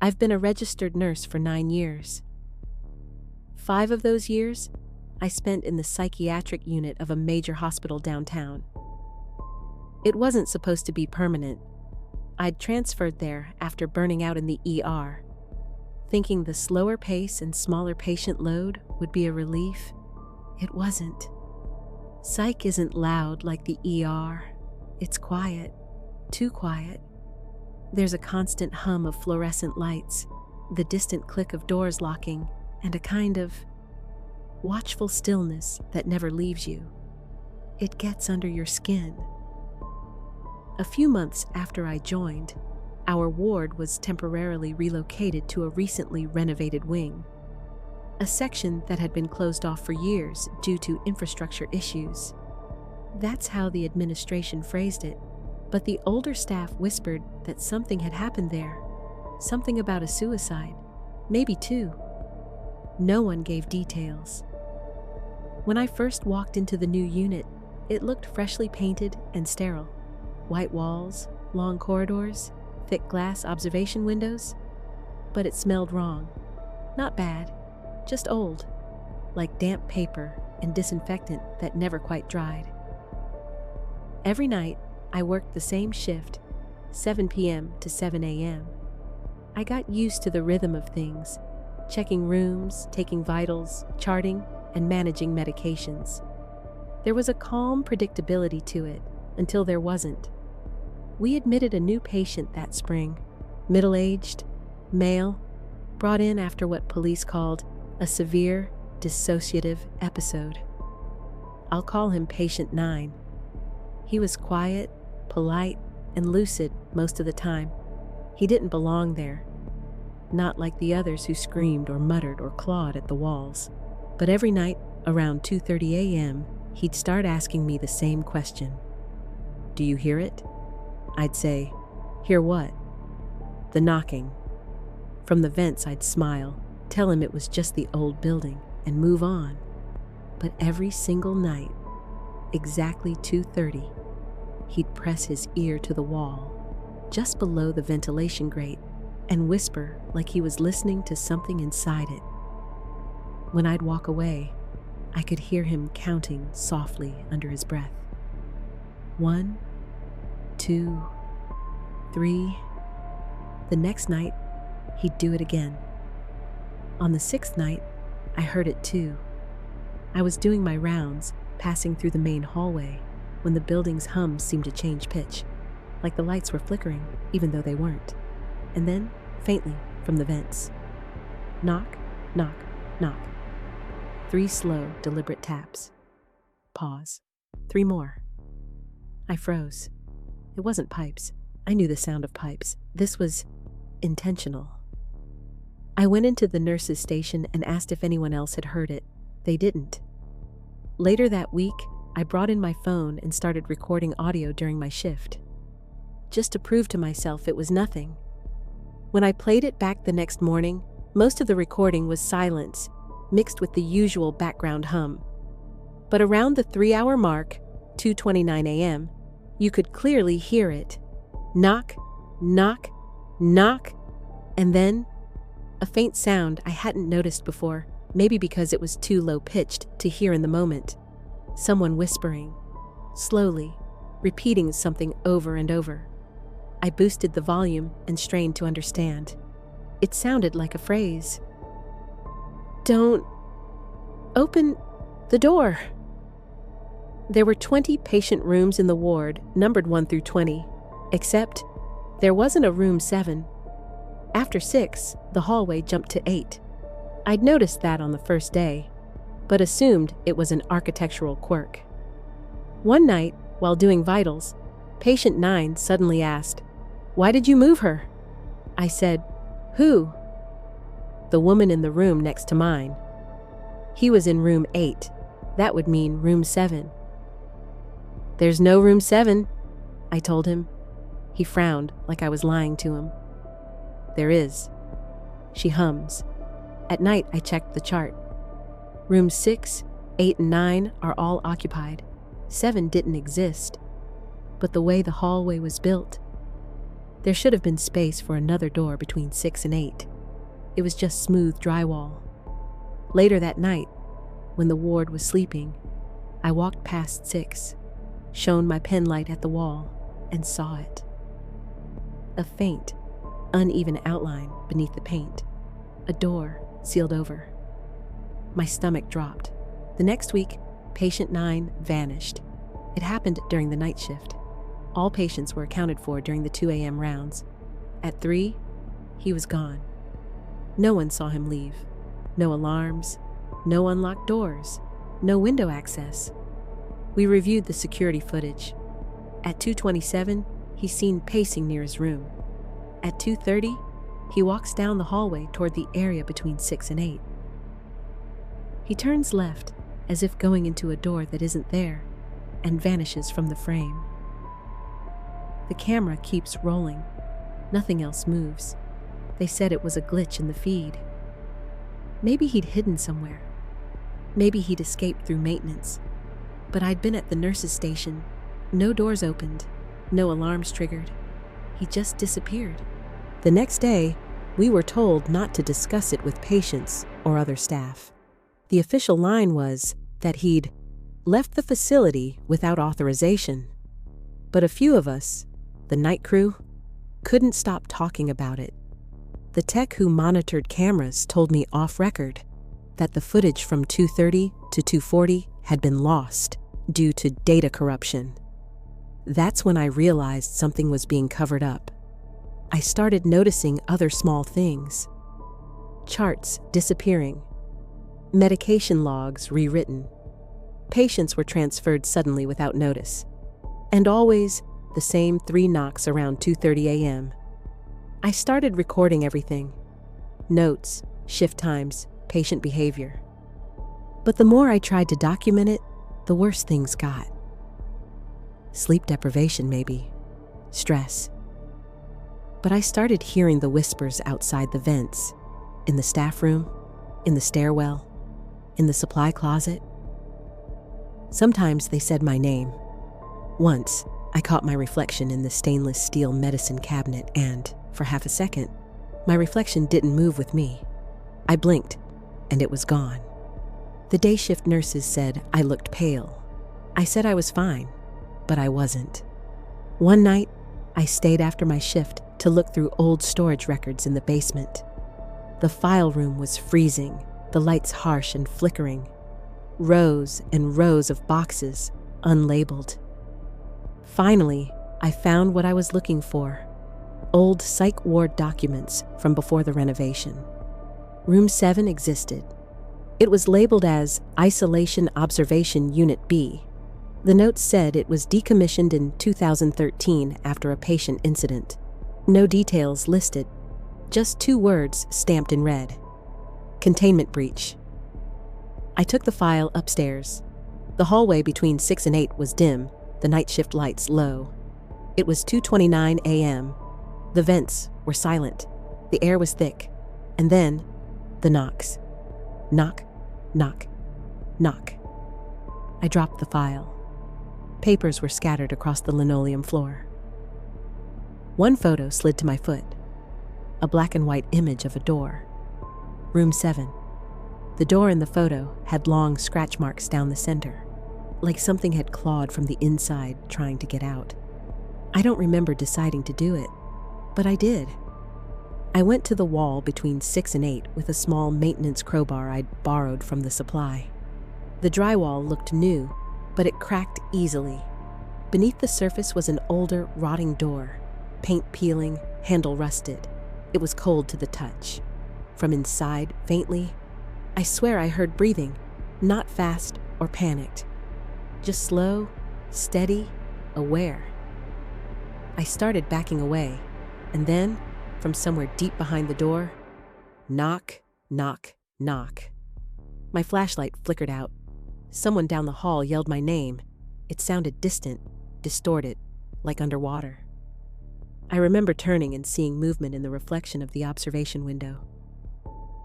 I've been a registered nurse for 9 years. 5 of those years, I spent in the psychiatric unit of a major hospital downtown. It wasn't supposed to be permanent. I'd transferred there after burning out in the ER, thinking the slower pace and smaller patient load would be a relief. It wasn't. Psych isn't loud like the ER. It's quiet, too quiet. There's a constant hum of fluorescent lights, the distant click of doors locking, and a kind of watchful stillness that never leaves you. It gets under your skin. A few months after I joined, our ward was temporarily relocated to a recently renovated wing, a section that had been closed off for years due to infrastructure issues. That's how the administration phrased it, but the older staff whispered that something had happened there, something about a suicide, maybe 2. No one gave details. When I first walked into the new unit, it looked freshly painted and sterile. White walls, long corridors, thick glass observation windows. But it smelled wrong. Not bad, just old, like damp paper and disinfectant that never quite dried. Every night, I worked the same shift, 7 p.m. to 7 a.m. I got used to the rhythm of things, checking rooms, taking vitals, charting, and managing medications. There was a calm predictability to it until there wasn't. We admitted a new patient that spring, middle-aged, male, brought in after what police called a severe dissociative episode. I'll call him Patient 9. He was quiet, polite, and lucid most of the time. He didn't belong there. Not like the others who screamed or muttered or clawed at the walls. But every night, around 2:30 a.m., he'd start asking me the same question. "Do you hear it?" I'd say, "Hear what?" "The knocking." From the vents, I'd smile, tell him it was just the old building, and move on. But every single night, exactly 2:30, he'd press his ear to the wall, just below the ventilation grate, and whisper like he was listening to something inside it. When I'd walk away, I could hear him counting softly under his breath. 1, 2, 3. The next night, he'd do it again. On the 6th night, I heard it too. I was doing my rounds, passing through the main hallway, when the building's hum seemed to change pitch, like the lights were flickering, even though they weren't. And then, faintly, from the vents. Knock, knock, knock. 3 slow, deliberate taps. Pause. 3 more. I froze. It wasn't pipes. I knew the sound of pipes. This was intentional. I went into the nurse's station and asked if anyone else had heard it. They didn't. Later that week, I brought in my phone and started recording audio during my shift, just to prove to myself it was nothing. When I played it back the next morning, most of the recording was silence, mixed with the usual background hum. But around the 3-hour mark, 2:29 a.m., you could clearly hear it. Knock, knock, knock, and then a faint sound I hadn't noticed before, maybe because it was too low-pitched to hear in the moment. Someone whispering, slowly, repeating something over and over. I boosted the volume and strained to understand. It sounded like a phrase. "Don't open the door." There were 20 patient rooms in the ward, numbered 1 through 20, except there wasn't a room 7. After 6, the hallway jumped to 8. I'd noticed that on the first day, but assumed it was an architectural quirk. One night, while doing vitals, patient 9 suddenly asked, "Why did you move her?" I said, "Who?" "The woman in the room next to mine." He was in room 8. That would mean room 7. "There's no room 7, I told him. He frowned like I was lying to him. "There is." She hums. At night, I checked the chart. Rooms 6, 8, and 9 are all occupied. 7 didn't exist. But the way the hallway was built, There should have been space for another door between 6 and 8. It was just smooth drywall. Later that night, when the ward was sleeping, I walked past 6, shone my pen light at the wall, and saw it. A faint, uneven outline beneath the paint. A door sealed over. My stomach dropped. The next week, patient 9 vanished. It happened during the night shift. All patients were accounted for during the 2 a.m. rounds. At 3, he was gone. No one saw him leave. No alarms, no unlocked doors, no window access. We reviewed the security footage. At 2:27, he's seen pacing near his room. At 2:30, he walks down the hallway toward the area between 6 and 8. He turns left, as if going into a door that isn't there, and vanishes from the frame. The camera keeps rolling. Nothing else moves. They said it was a glitch in the feed. Maybe he'd hidden somewhere. Maybe he'd escaped through maintenance. But I'd been at the nurse's station. No doors opened. No alarms triggered. He just disappeared. The next day, we were told not to discuss it with patients or other staff. The official line was that he'd left the facility without authorization. But a few of us, the night crew, couldn't stop talking about it. The tech who monitored cameras told me off record that the footage from 2:30 to 2:40 had been lost due to data corruption. That's when I realized something was being covered up. I started noticing other small things. Charts disappearing. Medication logs rewritten. Patients were transferred suddenly without notice. And always the same 3 knocks around 2:30 a.m. I started recording everything. Notes, shift times, patient behavior. But the more I tried to document it, the worse things got. Sleep deprivation, maybe. Stress. But I started hearing the whispers outside the vents, in the staff room, in the stairwell, in the supply closet. Sometimes they said my name. Once, I caught my reflection in the stainless steel medicine cabinet and, for half a second, my reflection didn't move with me. I blinked, and it was gone. The day shift nurses said I looked pale. I said I was fine, but I wasn't. One night, I stayed after my shift to look through old storage records in the basement. The file room was freezing, the lights harsh and flickering. Rows and rows of boxes, unlabeled. Finally, I found what I was looking for. Old psych ward documents from before the renovation. Room 7 existed. It was labeled as Isolation Observation Unit B. The note said it was decommissioned in 2013 after a patient incident. No details listed, just 2 words stamped in red. Containment breach. I took the file upstairs. The hallway between 6 and 8 was dim, the night shift lights low. It was 2:29 a.m. The vents were silent. The air was thick. And then, the knocks. Knock, knock, knock. I dropped the file. Papers were scattered across the linoleum floor. One photo slid to my foot. A black and white image of a door. Room 7. The door in the photo had long scratch marks down the center, like something had clawed from the inside trying to get out. I don't remember deciding to do it, but I did. I went to the wall between 6 and 8 with a small maintenance crowbar I'd borrowed from the supply. The drywall looked new, but it cracked easily. Beneath the surface was an older, rotting door, paint peeling, handle rusted. It was cold to the touch. From inside, faintly, I swear I heard breathing, not fast or panicked. Just slow, steady, aware. I started backing away, and then, from somewhere deep behind the door, knock, knock, knock. My flashlight flickered out. Someone down the hall yelled my name. It sounded distant, distorted, like underwater. I remember turning and seeing movement in the reflection of the observation window.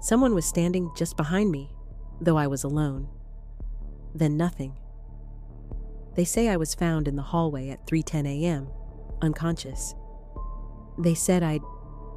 Someone was standing just behind me, though I was alone. Then nothing. They say I was found in the hallway at 3:10 a.m., unconscious. They said I'd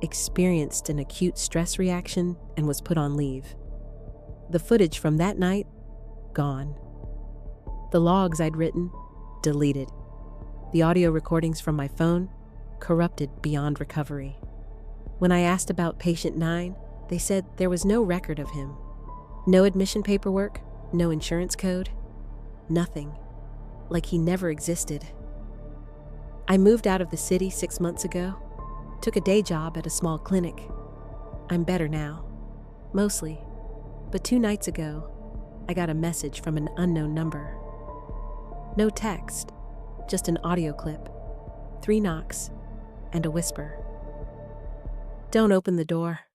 experienced an acute stress reaction and was put on leave. The footage from that night, gone. The logs I'd written, deleted. The audio recordings from my phone, corrupted beyond recovery. When I asked about patient 9, they said there was no record of him. No admission paperwork, no insurance code, nothing. Like he never existed. I moved out of the city 6 months ago, took a day job at a small clinic. I'm better now, mostly. But 2 nights ago, I got a message from an unknown number. No text, just an audio clip, 3 knocks, and a whisper. "Don't open the door.